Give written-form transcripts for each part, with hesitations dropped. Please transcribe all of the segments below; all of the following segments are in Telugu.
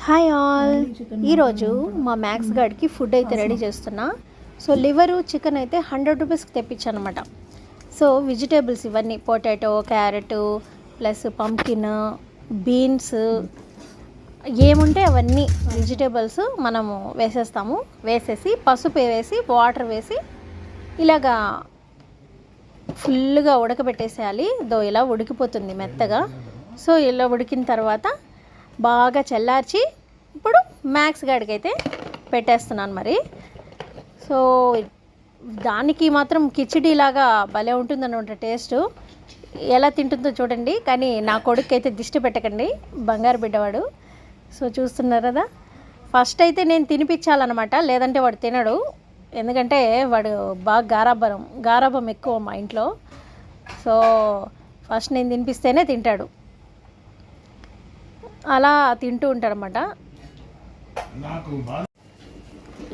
హాయ్ ఆల్, ఈరోజు మా మ్యాక్స్ గార్డ్కి ఫుడ్ అయితే రెడీ చేస్తున్నా. సో లివరు చికెన్ అయితే 100 రూపీస్కి తెప్పించాను అనమాట. సో వెజిటేబుల్స్ ఇవన్నీ potato, carrot plus pumpkin, beans ఏముంటే అవన్నీ వెజిటేబుల్స్ మనము వేసేస్తాము. వేసేసి పసుపు వేసి వాటర్ వేసి ఇలాగా ఫుల్గా ఉడకబెట్టేసేయాలి. ఇలా ఉడికిపోతుంది మెత్తగా. సో ఇలా ఉడికిన తర్వాత బాగా చల్లార్చి ఇప్పుడు మ్యాక్స్ గాడికి అయితే పెట్టేస్తున్నాను మరి. సో దానికి మాత్రం కిచిడీలాగా భలే ఉంటుందన్నమాట టేస్ట్. ఎలా తింటుందో చూడండి, కానీ నా కొడుకు అయితే దిష్టి పెట్టకండి, బంగారు బిడ్డవాడు. సో చూస్తున్నారు కదా, ఫస్ట్ అయితే నేను తినిపించాలన్నమాట, లేదంటే వాడు తినడు. ఎందుకంటే వాడు బాగా గారాబం ఎక్కువ మా ఇంట్లో. సో ఫస్ట్ నేను తినిపిస్తేనే తింటాడు. అలా తింటూ ఉంటాడనమాట.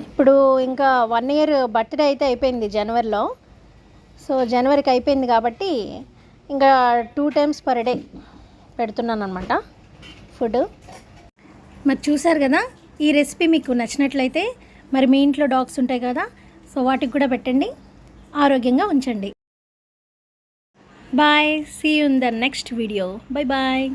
ఇప్పుడు ఇంకా 1 ఇయర్ బర్త్డే అయితే అయిపోయింది జనవరిలో. సో జనవరికి అయిపోయింది కాబట్టి ఇంకా 2 times పర్ డే పెడుతున్నాను అనమాట ఫుడ్. మరి చూసారు కదా, ఈ రెసిపీ మీకు నచ్చినట్లయితే మరి మీ ఇంట్లో డాగ్స్ ఉంటాయి కదా, సో వాటికి కూడా పెట్టండి, ఆరోగ్యంగా ఉంచండి. Bye, see you in the next video. Bye bye.